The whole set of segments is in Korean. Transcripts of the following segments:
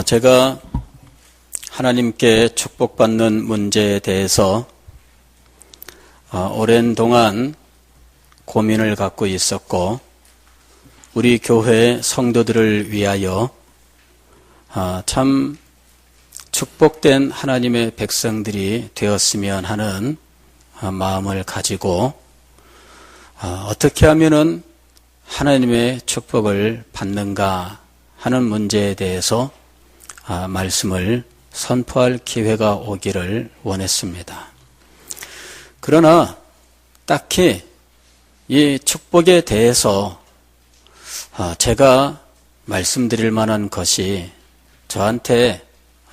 제가 하나님께 축복받는 문제에 대해서 오랜 동안 고민을 갖고 있었고, 우리 교회 성도들을 위하여 참 축복된 하나님의 백성들이 되었으면 하는 마음을 가지고 어떻게 하면은 하나님의 축복을 받는가 하는 문제에 대해서 말씀을 선포할 기회가 오기를 원했습니다. 그러나 딱히 이 축복에 대해서 제가 말씀드릴 만한 것이 저한테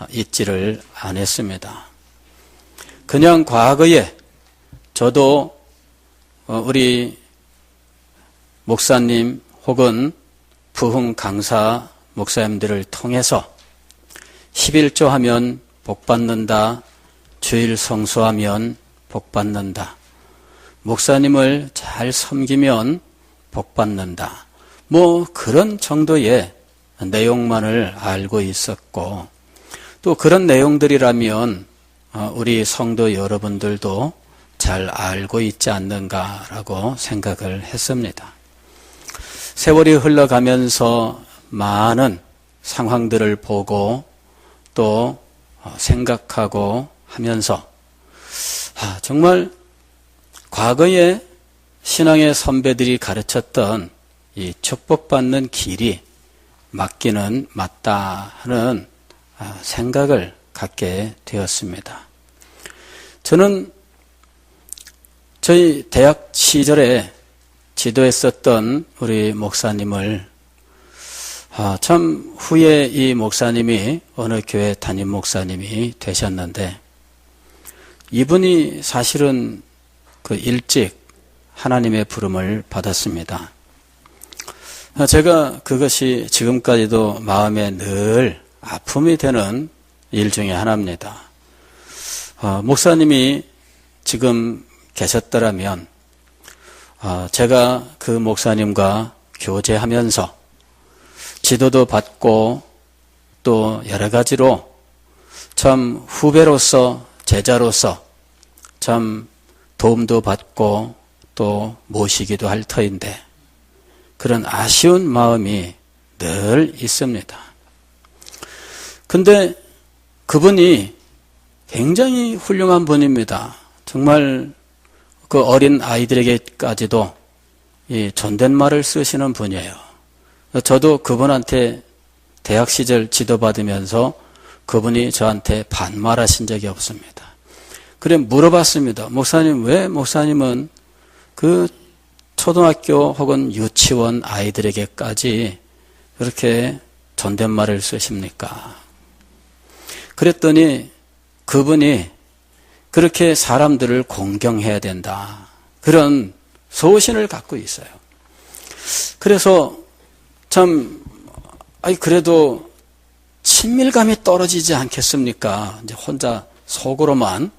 있지를 않았습니다. 그냥 과거에 저도 우리 목사님 혹은 부흥 강사 목사님들을 통해서 11조 하면 복받는다, 주일 성수하면 복받는다, 목사님을 잘 섬기면 복받는다, 그런 정도의 내용만을 알고 있었고, 또 그런 내용들이라면 우리 성도 여러분들도 잘 알고 있지 않는가라고 생각을 했습니다. 세월이 흘러가면서 많은 상황들을 보고 또 생각하고 하면서 정말 과거에 신앙의 선배들이 가르쳤던 이 축복받는 길이 맞기는 맞다 하는 생각을 갖게 되었습니다. 저는 저희 대학 시절에 지도했었던 우리 목사님을 참 후에 이 목사님이 어느 교회 담임 목사님이 되셨는데, 이분이 사실은 일찍 하나님의 부름을 받았습니다. 제가 그것이 지금까지도 마음에 늘 아픔이 되는 일 중에 하나입니다. 목사님이 지금 계셨더라면 제가 그 목사님과 교제하면서 지도도 받고 또 여러 가지로 참 후배로서 제자로서 참 도움도 받고 또 모시기도 할 터인데, 그런 아쉬운 마음이 늘 있습니다. 근데 그분이 굉장히 훌륭한 분입니다. 정말 그 어린 아이들에게까지도 이 존댓말을 쓰시는 분이에요. 저도 그분한테 대학 시절 지도받으면서 그분이 저한테 반말하신 적이 없습니다. 그래 물어봤습니다. 목사님, 왜 목사님은 그 초등학교 혹은 유치원 아이들에게까지 그렇게 존댓말을 쓰십니까? 그랬더니 그분이 그렇게 사람들을 공경해야 된다, 그런 소신을 갖고 있어요. 그래서 참 그래도 친밀감이 떨어지지 않겠습니까? 이제 혼자 속으로만,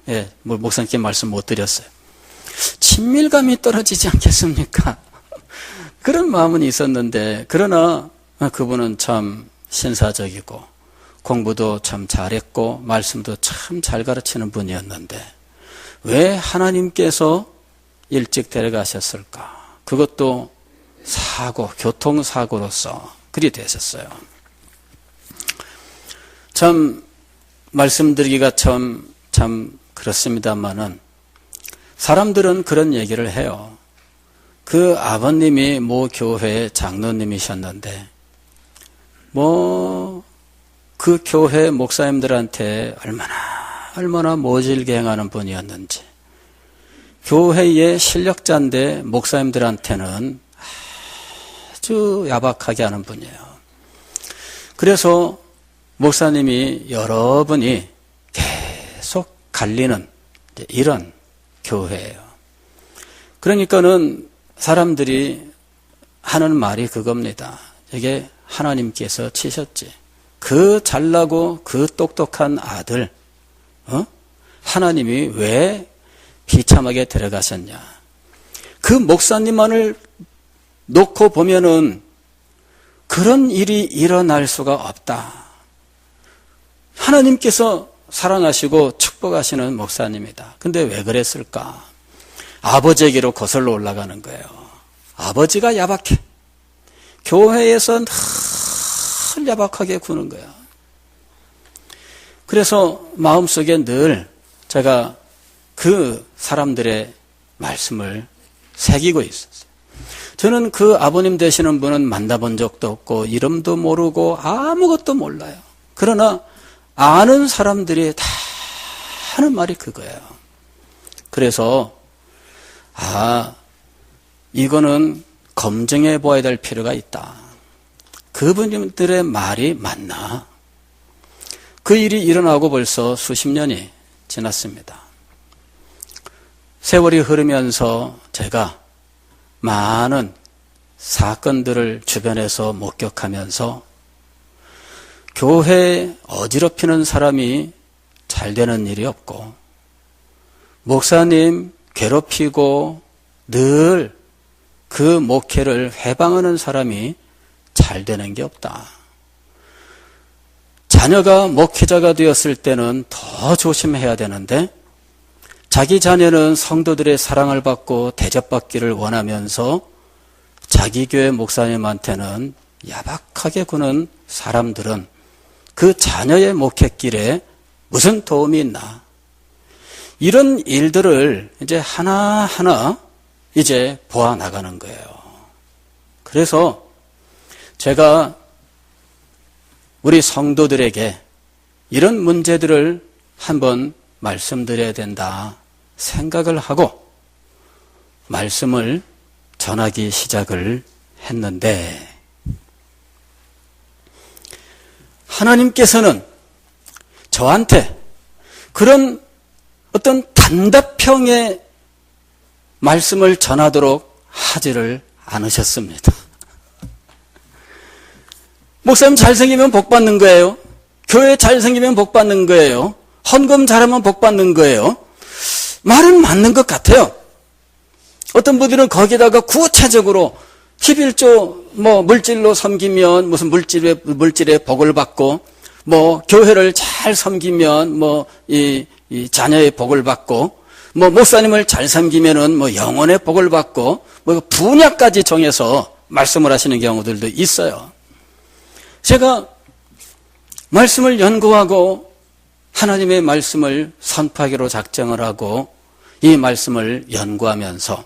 목사님께 말씀 못 드렸어요. 친밀감이 떨어지지 않겠습니까? 그런 마음은 있었는데, 그러나 그분은 참 신사적이고 공부도 참 잘했고 말씀도 참 잘 가르치는 분이었는데 왜 하나님께서 일찍 데려가셨을까? 그것도 교통사고로서 그리 되셨어요. 참 말씀드리기가 참 그렇습니다만은, 사람들은 그런 얘기를 해요. 그 아버님이 모 교회 장로님이셨는데 그 교회 목사님들한테 얼마나 모질게 행하는 분이었는지, 교회의 실력자인데 목사님들한테는 아주 야박하게 하는 분이에요. 그래서 목사님이 여러분이 계속 갈리는 이런 교회예요. 그러니까는 사람들이 하는 말이 그겁니다. 이게 하나님께서 치셨지. 그 잘나고 그 똑똑한 아들, 하나님이 왜 비참하게 데려가셨냐. 그 목사님만을 놓고 보면은 그런 일이 일어날 수가 없다. 하나님께서 사랑하시고 축복하시는 목사님이다. 근데 왜 그랬을까? 아버지에게로 거슬러 올라가는 거예요. 아버지가 야박해. 교회에서 늘 야박하게 구는 거야. 그래서 마음속에 늘 제가 그 사람들의 말씀을 새기고 있었어요. 저는 그 아버님 되시는 분은 만나본 적도 없고 이름도 모르고 아무것도 몰라요. 그러나 아는 사람들이 다 하는 말이 그거예요. 그래서 이거는 검증해 보아야 될 필요가 있다. 그분들의 말이 맞나? 그 일이 일어나고 벌써 수십 년이 지났습니다. 세월이 흐르면서 제가 많은 사건들을 주변에서 목격하면서 교회에 어지럽히는 사람이 잘 되는 일이 없고 목사님 괴롭히고 늘 그 목회를 회방하는 사람이 잘 되는 게 없다. 자녀가 목회자가 되었을 때는 더 조심해야 되는데 자기 자녀는 성도들의 사랑을 받고 대접받기를 원하면서 자기 교회 목사님한테는 야박하게 구는 사람들은 그 자녀의 목회길에 무슨 도움이 있나? 이런 일들을 이제 하나하나 이제 보아 나가는 거예요. 그래서 제가 우리 성도들에게 이런 문제들을 한번 말씀드려야 된다 생각을 하고 말씀을 전하기 시작을 했는데 하나님께서는 저한테 그런 어떤 단답형의 말씀을 전하도록 하지를 않으셨습니다. 목사님 잘생기면 복 받는 거예요. 교회 잘생기면 복 받는 거예요. 헌금 잘하면 복 받는 거예요. 말은 맞는 것 같아요. 어떤 분들은 거기다가 구체적으로 11조 물질로 섬기면 무슨 물질의 복을 받고 교회를 잘 섬기면 이 자녀의 복을 받고 목사님을 잘 섬기면은 영혼의 복을 받고 분야까지 정해서 말씀을 하시는 경우들도 있어요. 제가 말씀을 연구하고 하나님의 말씀을 선포하기로 작정을 하고 이 말씀을 연구하면서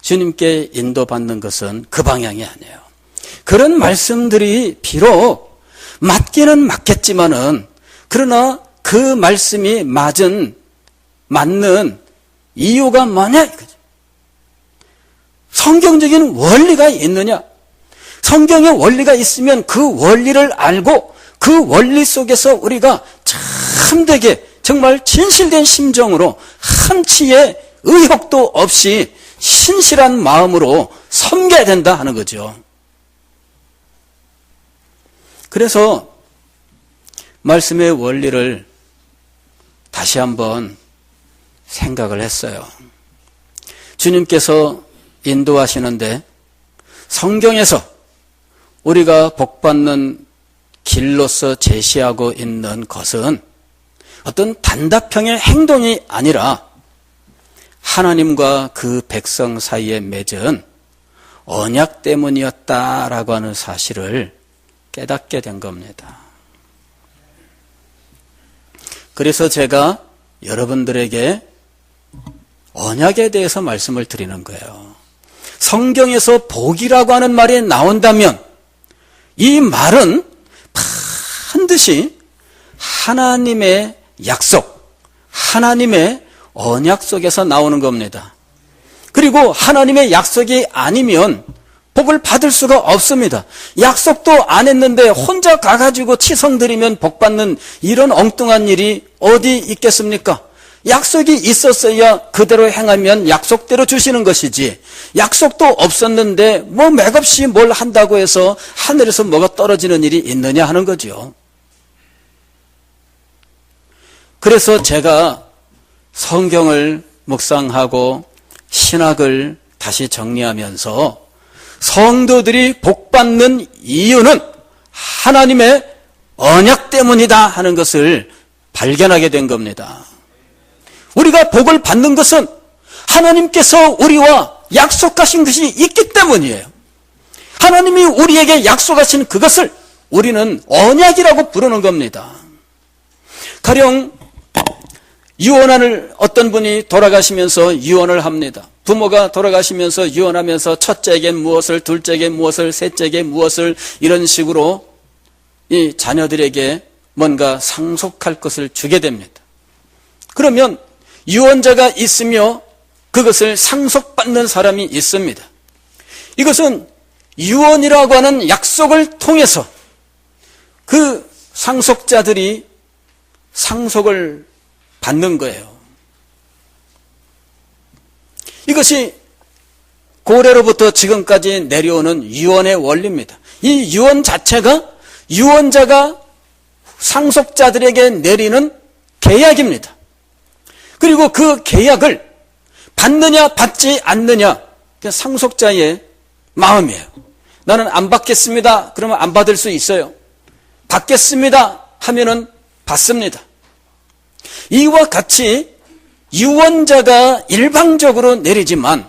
주님께 인도받는 것은 그 방향이 아니에요. 그런 말씀들이 비록 맞기는 맞겠지만은 그러나 그 말씀이 맞는 이유가 뭐냐? 성경적인 원리가 있느냐? 성경의 원리가 있으면 그 원리를 알고 그 원리 속에서 우리가 참되게 정말 진실된 심정으로 한치의 의혹도 없이 신실한 마음으로 섬겨야 된다 하는 거죠. 그래서 말씀의 원리를 다시 한번 생각을 했어요. 주님께서 인도하시는데 성경에서 우리가 복받는 길로서 제시하고 있는 것은 어떤 단답형의 행동이 아니라 하나님과 그 백성 사이에 맺은 언약 때문이었다라고 하는 사실을 깨닫게 된 겁니다. 그래서 제가 여러분들에게 언약에 대해서 말씀을 드리는 거예요. 성경에서 복이라고 하는 말이 나온다면 이 말은 반드시 하나님의 약속, 하나님의 언약 속에서 나오는 겁니다. 그리고 하나님의 약속이 아니면 복을 받을 수가 없습니다. 약속도 안 했는데 혼자 가가지고 치성 드리면 복 받는 이런 엉뚱한 일이 어디 있겠습니까? 약속이 있었어야 그대로 행하면 약속대로 주시는 것이지 약속도 없었는데 맥없이 뭘 한다고 해서 하늘에서 뭐가 떨어지는 일이 있느냐 하는 거죠. 그래서 제가 성경을 묵상하고 신학을 다시 정리하면서 성도들이 복받는 이유는 하나님의 언약 때문이다 하는 것을 발견하게 된 겁니다. 우리가 복을 받는 것은 하나님께서 우리와 약속하신 것이 있기 때문이에요. 하나님이 우리에게 약속하신 그것을 우리는 언약이라고 부르는 겁니다. 가령 유언을 어떤 분이 돌아가시면서 유언을 합니다. 부모가 돌아가시면서 유언하면서 첫째에게 무엇을, 둘째에게 무엇을, 셋째에게 무엇을 이런 식으로 이 자녀들에게 뭔가 상속할 것을 주게 됩니다. 그러면 유언자가 있으며 그것을 상속받는 사람이 있습니다. 이것은 유언이라고 하는 약속을 통해서 그 상속자들이 상속을 받는 거예요. 이것이 고래로부터 지금까지 내려오는 유언의 원리입니다. 이 유언 자체가 유언자가 상속자들에게 내리는 계약입니다. 그리고 그 계약을 받느냐 받지 않느냐 상속자의 마음이에요. 나는 안 받겠습니다. 그러면 안 받을 수 있어요. 받겠습니다 하면은 받습니다. 이와 같이 유언자가 일방적으로 내리지만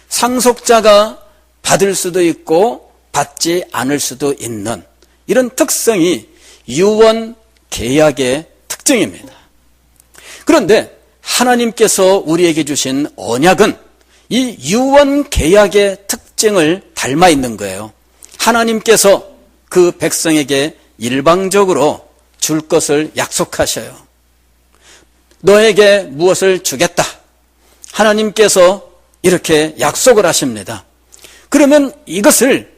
상속자가 받을 수도 있고 받지 않을 수도 있는 이런 특성이 유언 계약의 특징입니다. 그런데 하나님께서 우리에게 주신 언약은 이 유언 계약의 특징을 닮아 있는 거예요. 하나님께서 그 백성에게 일방적으로 줄 것을 약속하셔요. 너에게 무엇을 주겠다. 하나님께서 이렇게 약속을 하십니다. 그러면 이것을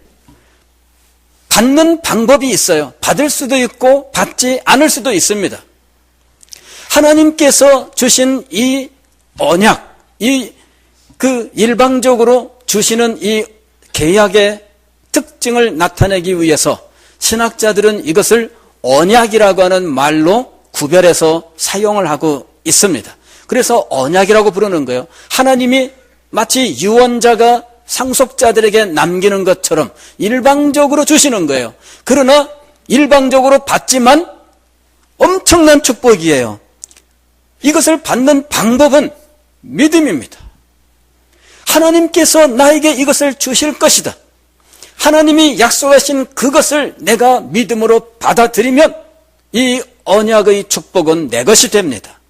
받는 방법이 있어요. 받을 수도 있고 받지 않을 수도 있습니다. 하나님께서 주신 이 언약, 그 일방적으로 주시는 이 계약의 특징을 나타내기 위해서 신학자들은 이것을 언약이라고 하는 말로 구별해서 사용을 하고 있습니다. 그래서 언약이라고 부르는 거예요. 하나님이 마치 유언자가 상속자들에게 남기는 것처럼 일방적으로 주시는 거예요. 그러나 일방적으로 받지만 엄청난 축복이에요. 이것을 받는 방법은 믿음입니다. 하나님께서 나에게 이것을 주실 것이다. 하나님이 약속하신 그것을 내가 믿음으로 받아들이면 이 언약의 축복은 내 것이 됩니다.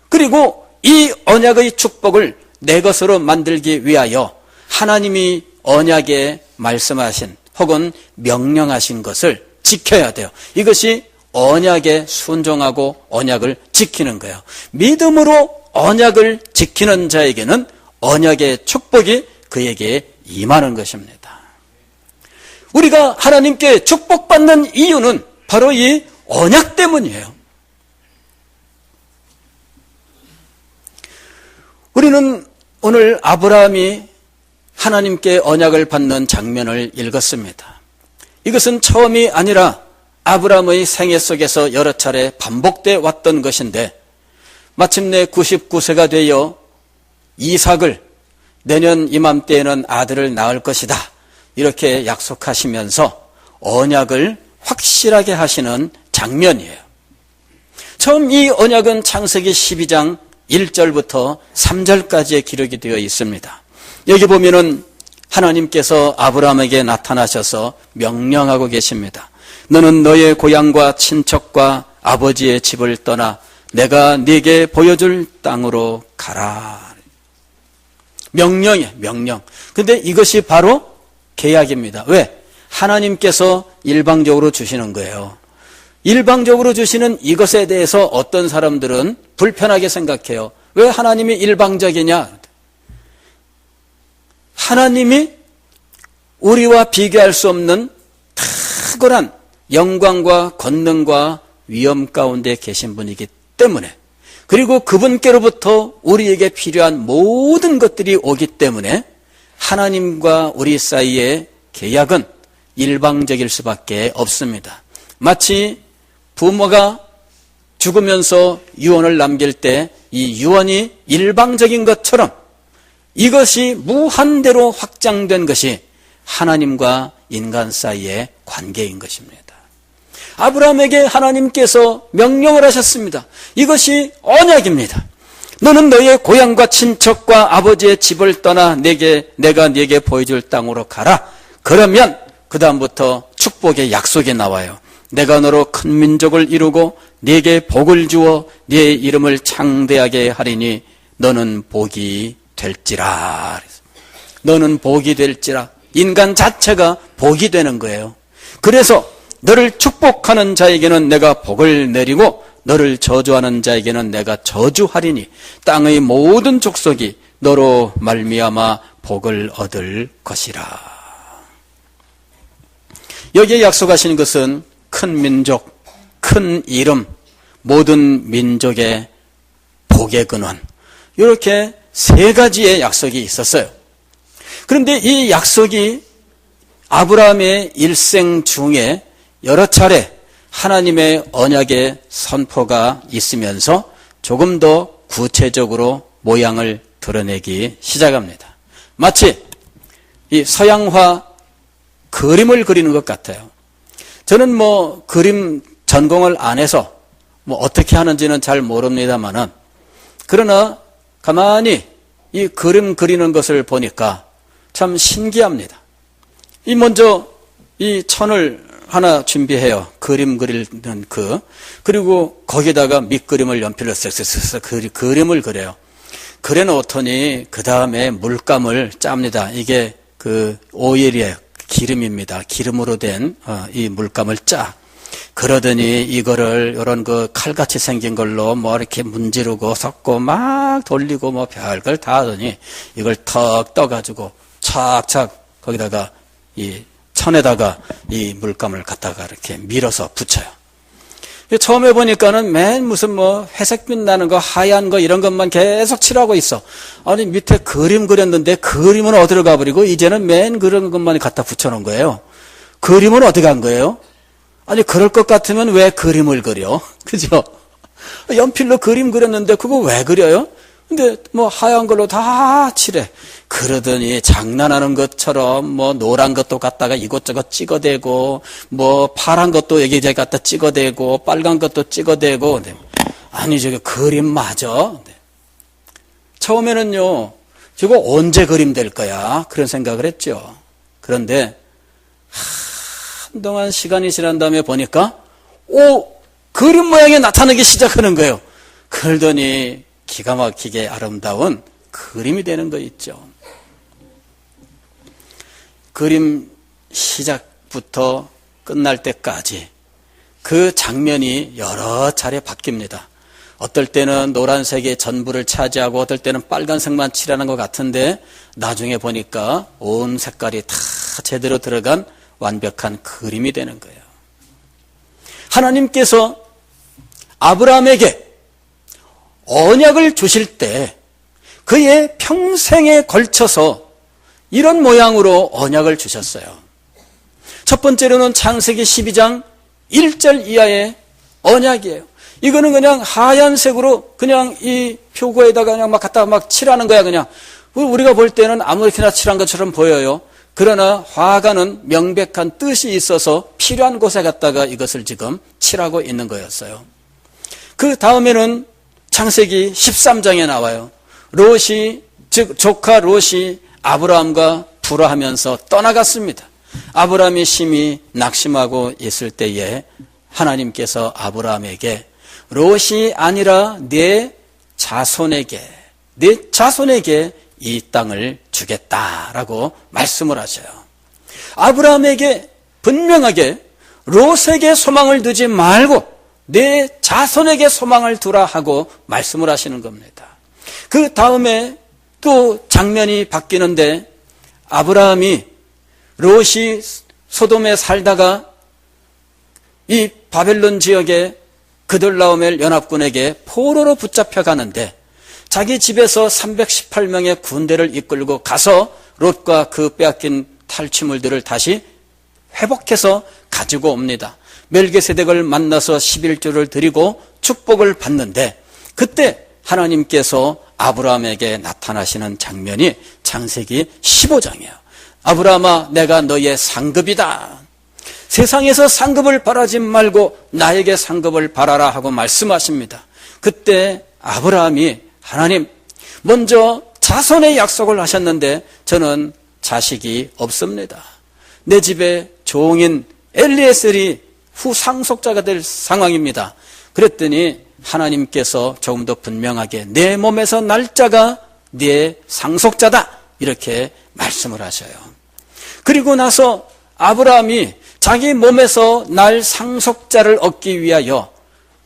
그리고 이 언약의 축복을 내 것으로 만들기 위하여 하나님이 언약에 말씀하신 혹은 명령하신 것을 지켜야 돼요. 이것이 언약에 순종하고 언약을 지키는 거예요. 믿음으로 언약을 지키는 자에게는 언약의 축복이 그에게 임하는 것입니다. 우리가 하나님께 축복받는 이유는 바로 이 언약 때문이에요. 우리는 오늘 아브라함이 하나님께 언약을 받는 장면을 읽었습니다. 이것은 처음이 아니라 아브라함의 생애 속에서 여러 차례 반복돼 왔던 것인데 마침내 99세가 되어 이삭을 내년 이맘때에는 아들을 낳을 것이다. 이렇게 약속하시면서 언약을 확실하게 하시는 장면이에요. 처음 이 언약은 창세기 12장 1절부터 3절까지의 기록이 되어 있습니다. 여기 보면은 하나님께서 아브라함에게 나타나셔서 명령하고 계십니다. 너는 너의 고향과 친척과 아버지의 집을 떠나 내가 네게 보여줄 땅으로 가라. 명령이에요, 명령. 근데 이것이 바로 계약입니다. 왜? 하나님께서 일방적으로 주시는 거예요. 일방적으로 주시는 이것에 대해서 어떤 사람들은 불편하게 생각해요. 왜 하나님이 일방적이냐? 하나님이 우리와 비교할 수 없는 탁월한 영광과 권능과 위엄 가운데 계신 분이기 때문에, 그리고 그분께로부터 우리에게 필요한 모든 것들이 오기 때문에 하나님과 우리 사이의 계약은 일방적일 수밖에 없습니다. 마치 부모가 죽으면서 유언을 남길 때 이 유언이 일방적인 것처럼 이것이 무한대로 확장된 것이 하나님과 인간 사이의 관계인 것입니다. 아브라함에게 하나님께서 명령을 하셨습니다. 이것이 언약입니다. 너는 너의 고향과 친척과 아버지의 집을 떠나 내가 네게 보여줄 땅으로 가라. 그러면 그 다음부터 축복의 약속이 나와요. 내가 너로 큰 민족을 이루고 네게 복을 주어 네 이름을 창대하게 하리니 너는 복이 될지라. 너는 복이 될지라. 인간 자체가 복이 되는 거예요. 그래서 너를 축복하는 자에게는 내가 복을 내리고 너를 저주하는 자에게는 내가 저주하리니 땅의 모든 족속이 너로 말미암아 복을 얻을 것이라. 여기에 약속하신 것은 큰 민족, 큰 이름, 모든 민족의 복의 근원, 이렇게 세 가지의 약속이 있었어요. 그런데 이 약속이 아브라함의 일생 중에 여러 차례 하나님의 언약의 선포가 있으면서 조금 더 구체적으로 모양을 드러내기 시작합니다. 마치 이 서양화 그림을 그리는 것 같아요. 저는 그림 전공을 안 해서 어떻게 하는지는 잘 모릅니다만은, 그러나 가만히 이 그림 그리는 것을 보니까 참 신기합니다. 먼저 이 천을 하나 준비해요. 그림 그리는 그리고 거기다가 밑그림을 연필로 쓱쓱쓱 그림을 그려요. 그래 놓더니 그 다음에 물감을 짭니다. 이게 오일이에요. 기름입니다. 기름으로 된 이 물감을 짜. 그러더니 이거를 이런 칼같이 생긴 걸로 이렇게 문지르고 섞고 막 돌리고 별걸 다 하더니 이걸 턱 떠가지고 착착 거기다가 이 천에다가 이 물감을 갖다가 이렇게 밀어서 붙여요. 처음에 보니까는 맨 무슨 회색빛 나는 거, 하얀 거 이런 것만 계속 칠하고 있어. 아니 밑에 그림 그렸는데 그림은 어디로 가버리고 이제는 맨 그런 것만 갖다 붙여놓은 거예요. 그림은 어디 간 거예요? 아니 그럴 것 같으면 왜 그림을 그려? 그죠? 연필로 그림 그렸는데 그거 왜 그려요? 근데 하얀 걸로 다 칠해. 그러더니 장난하는 것처럼 노란 것도 갖다가 이것저것 찍어대고 파란 것도 여기저기 갖다 찍어대고 빨간 것도 찍어대고. 아니 저게 그림 맞아? 처음에는요 저거 언제 그림 될 거야 그런 생각을 했죠. 그런데 한동안 시간이 지난 다음에 보니까 그림 모양이 나타나기 시작하는 거예요. 그러더니 기가 막히게 아름다운 그림이 되는 거 있죠. 그림 시작부터 끝날 때까지 그 장면이 여러 차례 바뀝니다. 어떨 때는 노란색이 전부를 차지하고 어떨 때는 빨간색만 칠하는 것 같은데 나중에 보니까 온 색깔이 다 제대로 들어간 완벽한 그림이 되는 거예요. 하나님께서 아브라함에게 언약을 주실 때 그의 평생에 걸쳐서 이런 모양으로 언약을 주셨어요. 첫 번째로는 창세기 12장 1절 이하의 언약이에요. 이거는 그냥 하얀색으로 그냥 이 표고에다가 그냥 갖다가 칠하는 거야. 그냥 우리가 볼 때는 아무렇게나 칠한 것처럼 보여요. 그러나 화가는 명백한 뜻이 있어서 필요한 곳에 갖다가 이것을 지금 칠하고 있는 거였어요. 그 다음에는 창세기 13장에 나와요. 롯이, 즉 조카 롯이 아브라함과 불화하면서 떠나갔습니다. 아브라함이 심히 낙심하고 있을 때에 하나님께서 아브라함에게 롯이 아니라 내 자손에게 이 땅을 주겠다라고 말씀을 하셔요. 아브라함에게 분명하게 롯에게 소망을 두지 말고 내 자손에게 소망을 두라 하고 말씀을 하시는 겁니다. 그 다음에 또 장면이 바뀌는데 아브라함이 롯이 소돔에 살다가 이 바벨론 지역에 그돌라오멜 연합군에게 포로로 붙잡혀 가는데 자기 집에서 318명의 군대를 이끌고 가서 롯과 그 빼앗긴 탈취물들을 다시 회복해서 가지고 옵니다. 멜기세덱을 만나서 11조를 드리고 축복을 받는데 그때 하나님께서 아브라함에게 나타나시는 장면이 창세기 15장이에요. 아브라함아 내가 너의 상급이다. 세상에서 상급을 바라지 말고 나에게 상급을 바라라 하고 말씀하십니다. 그때 아브라함이 하나님, 먼저 자손의 약속을 하셨는데 저는 자식이 없습니다. 내 집에 종인 엘리에셀이 후상속자가 될 상황입니다. 그랬더니 하나님께서 조금 더 분명하게 내 몸에서 날 자가 네 상속자다 이렇게 말씀을 하셔요. 그리고 나서 아브라함이 자기 몸에서 날 상속자를 얻기 위하여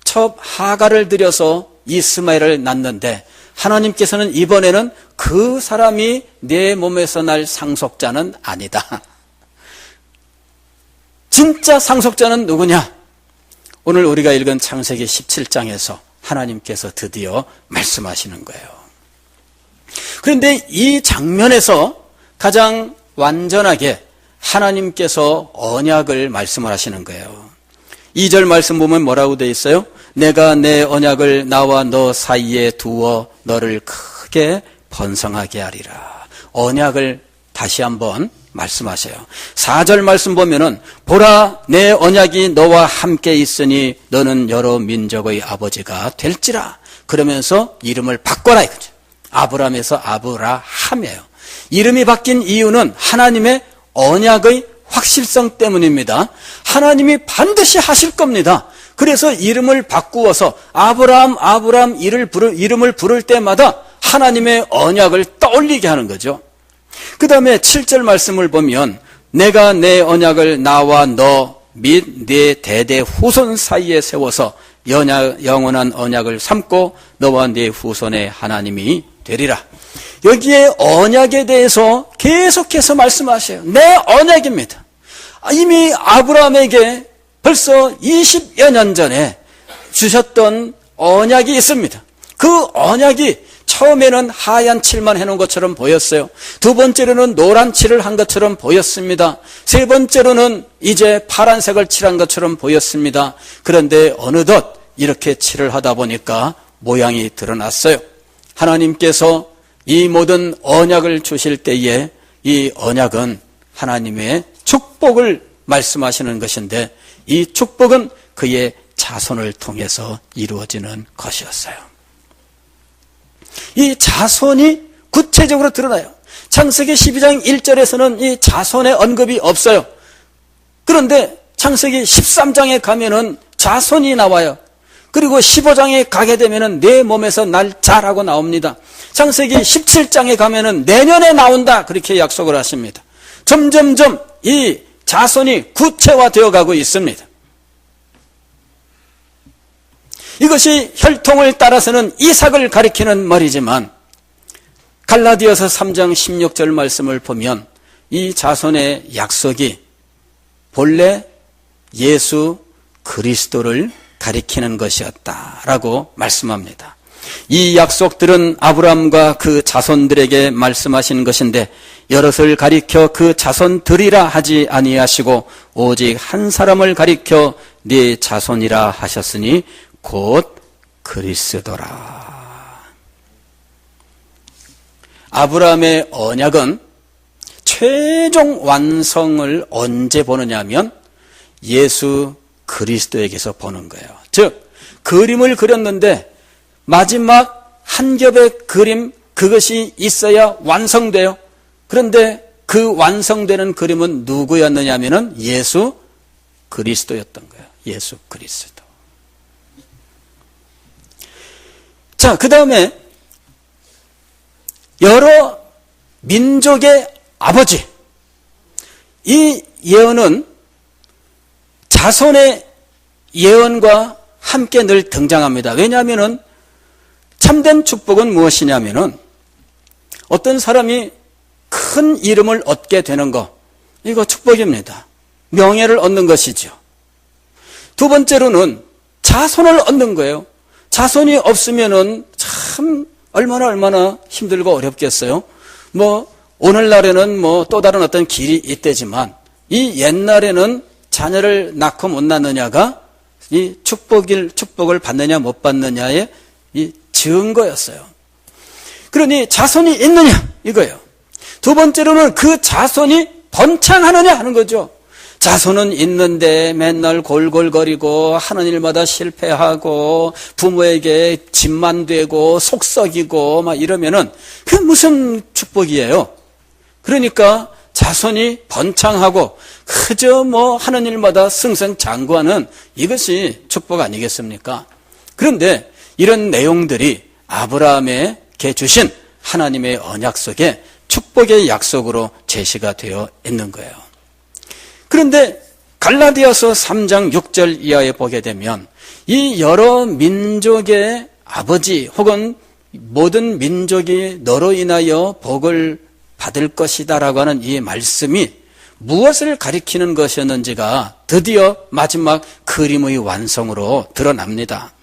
첩 하가를 들여서 이스마엘을 낳는데 하나님께서는 이번에는 그 사람이 내 몸에서 날 상속자는 아니다. 진짜 상속자는 누구냐? 오늘 우리가 읽은 창세기 17장에서 하나님께서 드디어 말씀하시는 거예요. 그런데 이 장면에서 가장 완전하게 하나님께서 언약을 말씀을 하시는 거예요. 2절 말씀 보면 뭐라고 되어 있어요? 내가 내 언약을 나와 너 사이에 두어 너를 크게 번성하게 하리라. 언약을 다시 한번 말씀하셔요. 4절 말씀 보면은 보라 내 언약이 너와 함께 있으니 너는 여러 민족의 아버지가 될지라. 그러면서 이름을 바꿔라 이거죠. 아브람에서 아브라함이에요. 이름이 바뀐 이유는 하나님의 언약의 확실성 때문입니다. 하나님이 반드시 하실 겁니다. 그래서 이름을 바꾸어서 아브라함 이름을 부를 때마다 하나님의 언약을 떠올리게 하는 거죠. 그 다음에 7절 말씀을 보면 내가 내 언약을 나와 너 및 네 대대 후손 사이에 세워서 영원한 언약을 삼고 너와 네 후손의 하나님이 되리라. 여기에 언약에 대해서 계속해서 말씀하셔요. 내 언약입니다. 이미 아브라함에게 벌써 20여 년 전에 주셨던 언약이 있습니다. 그 언약이 처음에는 하얀 칠만 해놓은 것처럼 보였어요. 두 번째로는 노란 칠을 한 것처럼 보였습니다. 세 번째로는 이제 파란색을 칠한 것처럼 보였습니다. 그런데 어느덧 이렇게 칠을 하다 보니까 모양이 드러났어요. 하나님께서 이 모든 언약을 주실 때에 이 언약은 하나님의 축복을 말씀하시는 것인데 이 축복은 그의 자손을 통해서 이루어지는 것이었어요. 이 자손이 구체적으로 드러나요. 창세기 12장 1절에서는 이 자손의 언급이 없어요. 그런데 창세기 13장에 가면은 자손이 나와요. 그리고 15장에 가게 되면은 내 몸에서 날 자라고 나옵니다. 창세기 17장에 가면은 내년에 나온다 그렇게 약속을 하십니다. 점점점 이 자손이 구체화되어 가고 있습니다. 이것이 혈통을 따라서는 이삭을 가리키는 말이지만 갈라디아서 3장 16절 말씀을 보면 이 자손의 약속이 본래 예수 그리스도를 가리키는 것이었다라고 말씀합니다. 이 약속들은 아브라함과 그 자손들에게 말씀하신 것인데 여럿을 가리켜 그 자손들이라 하지 아니하시고 오직 한 사람을 가리켜 네 자손이라 하셨으니 곧 그리스도라. 아브라함의 언약은 최종 완성을 언제 보느냐 하면 예수 그리스도에게서 보는 거예요. 즉 그림을 그렸는데 마지막 한 겹의 그림 그것이 있어야 완성돼요. 그런데 그 완성되는 그림은 누구였느냐 하면은 예수 그리스도였던 거예요. 예수 그리스도. 자, 그 다음에 여러 민족의 아버지. 이 예언은 자손의 예언과 함께 늘 등장합니다. 왜냐하면은 참된 축복은 무엇이냐면은 어떤 사람이 큰 이름을 얻게 되는 거, 이거 축복입니다. 명예를 얻는 것이죠. 두 번째로는 자손을 얻는 거예요. 자손이 없으면은 참 얼마나 힘들고 어렵겠어요. 오늘날에는 또 다른 어떤 길이 있대지만 이 옛날에는 자녀를 낳고 못 낳느냐가 이 축복을 받느냐 못 받느냐의 이 증거였어요. 그러니 자손이 있느냐 이거예요. 두 번째로는 그 자손이 번창하느냐 하는 거죠. 자손은 있는데 맨날 골골거리고 하는 일마다 실패하고 부모에게 짐만 되고 속썩이고 막 이러면은 그게 무슨 축복이에요? 그러니까 자손이 번창하고 그저 뭐 하는 일마다 승승장구하는 이것이 축복 아니겠습니까? 그런데 이런 내용들이 아브라함에게 주신 하나님의 언약 속에 축복의 약속으로 제시가 되어 있는 거예요. 그런데 갈라디아서 3장 6절 이하에 보게 되면 이 여러 민족의 아버지 혹은 모든 민족이 너로 인하여 복을 받을 것이다라고 하는 이 말씀이 무엇을 가리키는 것이었는지가 드디어 마지막 그림의 완성으로 드러납니다.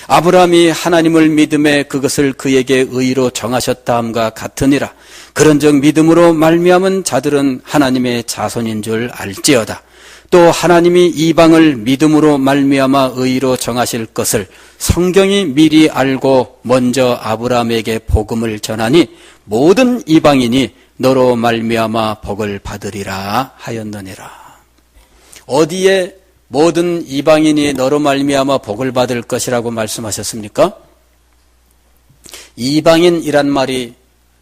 아브라함이 하나님을 믿음에 그것을 그에게 의로 정하셨다함과 같으니라. 그런즉 믿음으로 말미암은 자들은 하나님의 자손인 줄 알지어다. 또 하나님이 이방을 믿음으로 말미암아 의로 정하실 것을 성경이 미리 알고 먼저 아브라함에게 복음을 전하니 모든 이방인이 너로 말미암아 복을 받으리라 하였느니라. 어디에 모든 이방인이 너로 말미암아 복을 받을 것이라고 말씀하셨습니까? 이방인이란 말이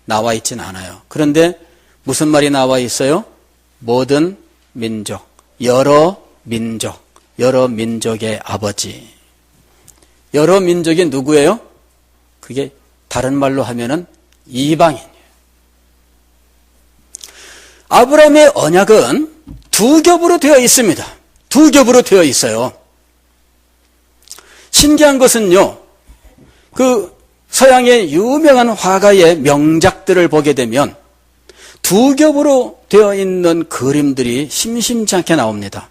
나와 있진 않아요. 그런데 무슨 말이 나와 있어요? 모든 민족, 여러 민족, 여러 민족의 아버지. 여러 민족이 누구예요? 그게 다른 말로 하면은 이방인이에요. 아브라함의 언약은 두 겹으로 되어 있습니다. 두 겹으로 되어 있어요. 신기한 것은요, 그 서양의 유명한 화가의 명작들을 보게 되면 두 겹으로 되어 있는 그림들이 심심치 않게 나옵니다.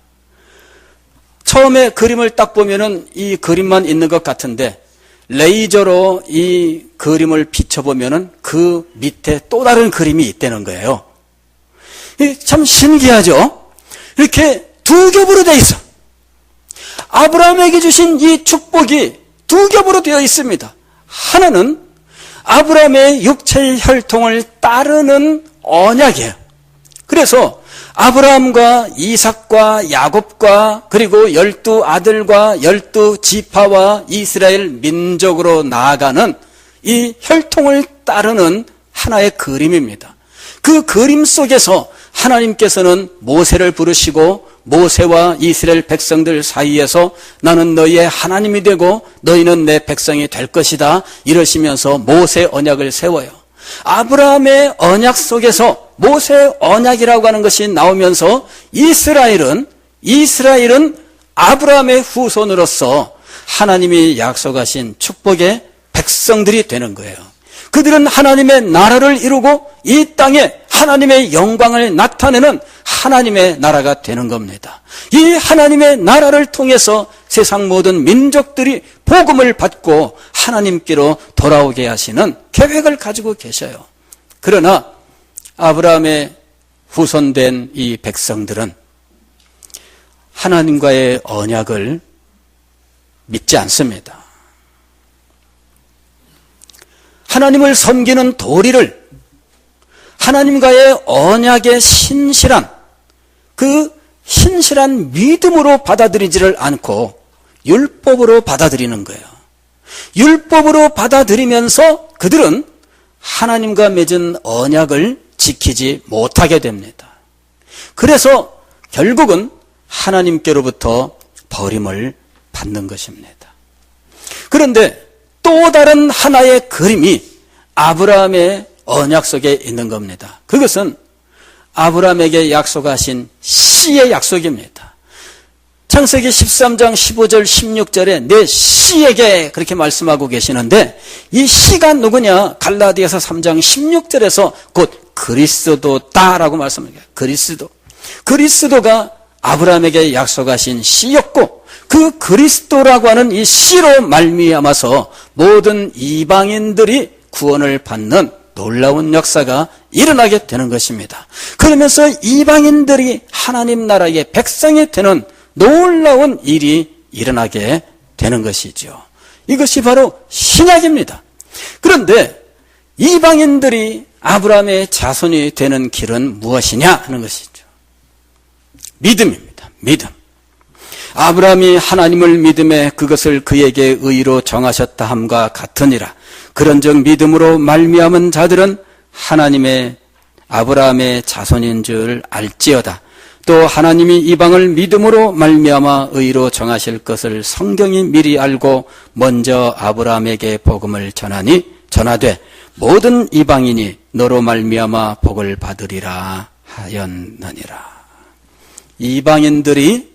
처음에 그림을 딱 보면은 이 그림만 있는 것 같은데 레이저로 이 그림을 비춰보면은 그 밑에 또 다른 그림이 있다는 거예요. 참 신기하죠? 이렇게 두 겹으로 되어 있어. 아브라함에게 주신 이 축복이 두 겹으로 되어 있습니다. 하나는 아브라함의 육체의 혈통을 따르는 언약이에요. 그래서 아브라함과 이삭과 야곱과 그리고 12 아들과 12 지파와 이스라엘 민족으로 나아가는 이 혈통을 따르는 하나의 그림입니다. 그 그림 속에서 하나님께서는 모세를 부르시고 모세와 이스라엘 백성들 사이에서 나는 너희의 하나님이 되고 너희는 내 백성이 될 것이다 이러시면서 모세 언약을 세워요. 아브라함의 언약 속에서 모세 언약이라고 하는 것이 나오면서 이스라엘은 아브라함의 후손으로서 하나님이 약속하신 축복의 백성들이 되는 거예요. 그들은 하나님의 나라를 이루고 이 땅에 하나님의 영광을 나타내는 하나님의 나라가 되는 겁니다. 이 하나님의 나라를 통해서 세상 모든 민족들이 복음을 받고 하나님께로 돌아오게 하시는 계획을 가지고 계셔요. 그러나 아브라함의 후손된 이 백성들은 하나님과의 언약을 믿지 않습니다. 하나님을 섬기는 도리를 하나님과의 언약의 신실한 그 신실한 믿음으로 받아들이지를 않고 율법으로 받아들이는 거예요. 율법으로 받아들이면서 그들은 하나님과 맺은 언약을 지키지 못하게 됩니다. 그래서 결국은 하나님께로부터 버림을 받는 것입니다. 그런데 또 다른 하나의 그림이 아브라함의 언약 속에 있는 겁니다. 그것은 아브라함에게 약속하신 씨의 약속입니다. 창세기 13장 15절 16절에 내 씨에게 그렇게 말씀하고 계시는데 이 씨가 누구냐? 갈라디아서 3장 16절에서 곧 그리스도다라고 말씀합니다. 그리스도가 아브라함에게 약속하신 씨였고 그 그리스도라고 하는 이 씨로 말미암아서 모든 이방인들이 구원을 받는 놀라운 역사가 일어나게 되는 것입니다. 그러면서 이방인들이 하나님 나라의 백성이 되는 놀라운 일이 일어나게 되는 것이죠. 이것이 바로 신약입니다. 그런데 이방인들이 아브라함의 자손이 되는 길은 무엇이냐 하는 것이죠. 믿음입니다. 믿음. 아브라함이 하나님을 믿음에 그것을 그에게 의로 정하셨다 함과 같으니라. 그런즉 믿음으로 말미암은 자들은 하나님의 아브라함의 자손인 줄 알지어다. 또 하나님이 이방을 믿음으로 말미암아 의로 정하실 것을 성경이 미리 알고 먼저 아브라함에게 복음을 전하되 모든 이방인이 너로 말미암아 복을 받으리라 하였느니라. 이방인들이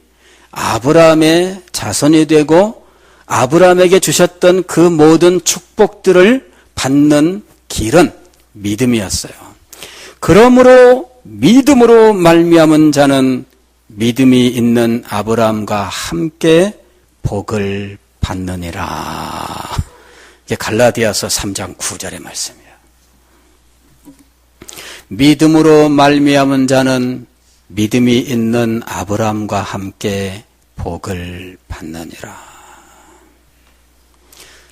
아브라함의 자손이 되고 아브라함에게 주셨던 그 모든 축복들을 받는 길은 믿음이었어요. 그러므로 믿음으로 말미암은 자는 믿음이 있는 아브라함과 함께 복을 받느니라. 이게 갈라디아서 3장 9절의 말씀이에요. 믿음으로 말미암은 자는 믿음이 있는 아브라함과 함께 복을 받느니라.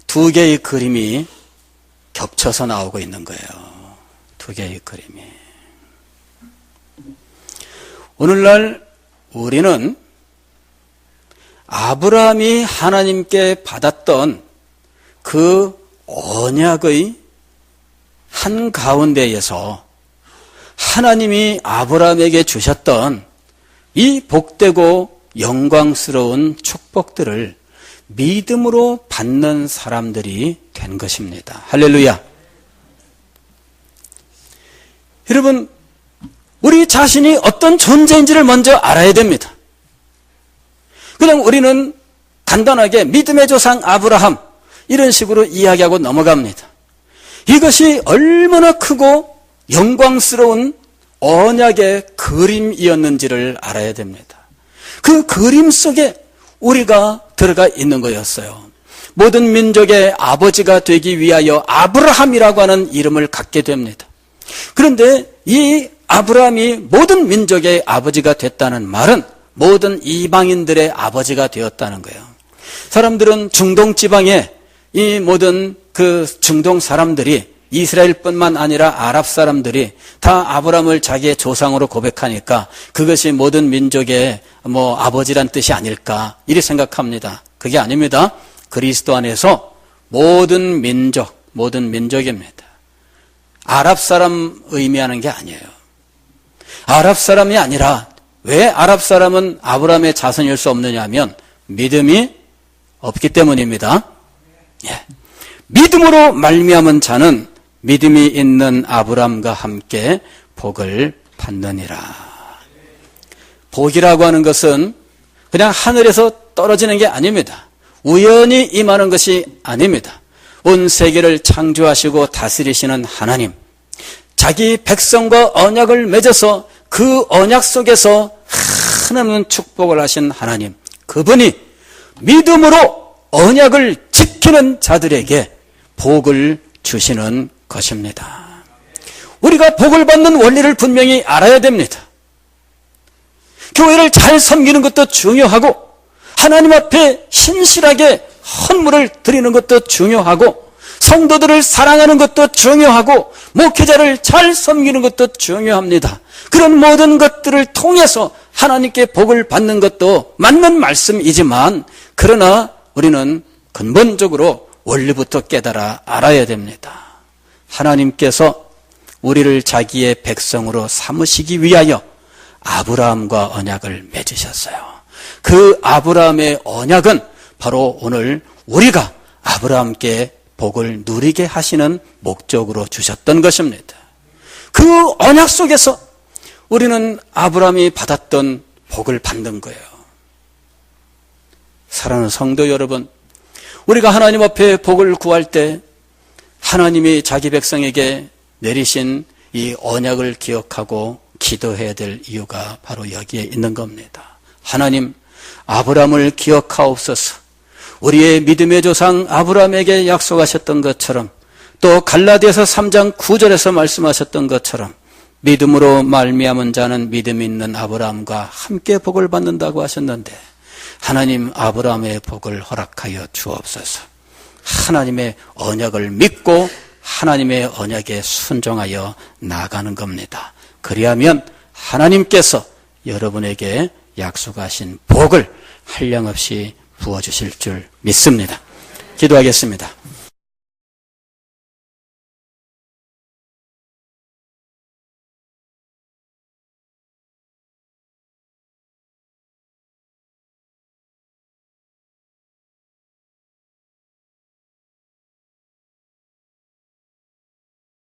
두 개의 그림이 겹쳐서 나오고 있는 거예요. 두 개의 그림이. 오늘날 우리는 아브라함이 하나님께 받았던 그 언약의 한가운데에서 하나님이 아브라함에게 주셨던 이 복되고 영광스러운 축복들을 믿음으로 받는 사람들이 된 것입니다. 할렐루야. 여러분, 우리 자신이 어떤 존재인지를 먼저 알아야 됩니다. 그냥 우리는 간단하게 믿음의 조상 아브라함 이런 식으로 이야기하고 넘어갑니다. 이것이 얼마나 크고 영광스러운 언약의 그림이었는지를 알아야 됩니다. 그 그림 속에 우리가 들어가 있는 거였어요. 모든 민족의 아버지가 되기 위하여 아브라함이라고 하는 이름을 갖게 됩니다. 그런데 이 아브라함이 모든 민족의 아버지가 됐다는 말은 모든 이방인들의 아버지가 되었다는 거예요. 사람들은 중동 지방에 이 모든 그 중동 사람들이 이스라엘뿐만 아니라 아랍 사람들이 다 아브라함을 자기의 조상으로 고백하니까 그것이 모든 민족의 아버지란 뜻이 아닐까 이렇게 생각합니다. 그게 아닙니다. 그리스도 안에서 모든 민족입니다. 아랍 사람 의미하는 게 아니에요. 아랍 사람이 아니라 왜 아랍 사람은 아브라함의 자손일 수 없느냐 하면 믿음이 없기 때문입니다. 예. 믿음으로 말미암은 자는 믿음이 있는 아브라함과 함께 복을 받느니라. 복이라고 하는 것은 그냥 하늘에서 떨어지는 게 아닙니다. 우연히 임하는 것이 아닙니다. 온 세계를 창조하시고 다스리시는 하나님, 자기 백성과 언약을 맺어서 그 언약 속에서 하나님 축복을 하신 하나님, 그분이 믿음으로 언약을 지키는 자들에게 복을 주시는 것입니다. 우리가 복을 받는 원리를 분명히 알아야 됩니다. 교회를 잘 섬기는 것도 중요하고 하나님 앞에 신실하게 헌물을 드리는 것도 중요하고 성도들을 사랑하는 것도 중요하고 목회자를 잘 섬기는 것도 중요합니다. 그런 모든 것들을 통해서 하나님께 복을 받는 것도 맞는 말씀이지만 그러나 우리는 근본적으로 원리부터 깨달아 알아야 됩니다. 하나님께서 우리를 자기의 백성으로 삼으시기 위하여 아브라함과 언약을 맺으셨어요. 그 아브라함의 언약은 바로 오늘 우리가 아브라함께 복을 누리게 하시는 목적으로 주셨던 것입니다. 그 언약 속에서 우리는 아브라함이 받았던 복을 받는 거예요. 사랑하는 성도 여러분, 우리가 하나님 앞에 복을 구할 때 하나님이 자기 백성에게 내리신 이 언약을 기억하고 기도해야 될 이유가 바로 여기에 있는 겁니다. 하나님, 아브라함을 기억하옵소서. 우리의 믿음의 조상 아브라함에게 약속하셨던 것처럼 또 갈라디아서 3장 9절에서 말씀하셨던 것처럼 믿음으로 말미암은 자는 믿음 있는 아브라함과 함께 복을 받는다고 하셨는데 하나님 아브라함의 복을 허락하여 주옵소서. 하나님의 언약을 믿고 하나님의 언약에 순종하여 나아가는 겁니다. 그리하면 하나님께서 여러분에게 약속하신 복을 한량없이 부어주실 줄 믿습니다. 기도하겠습니다.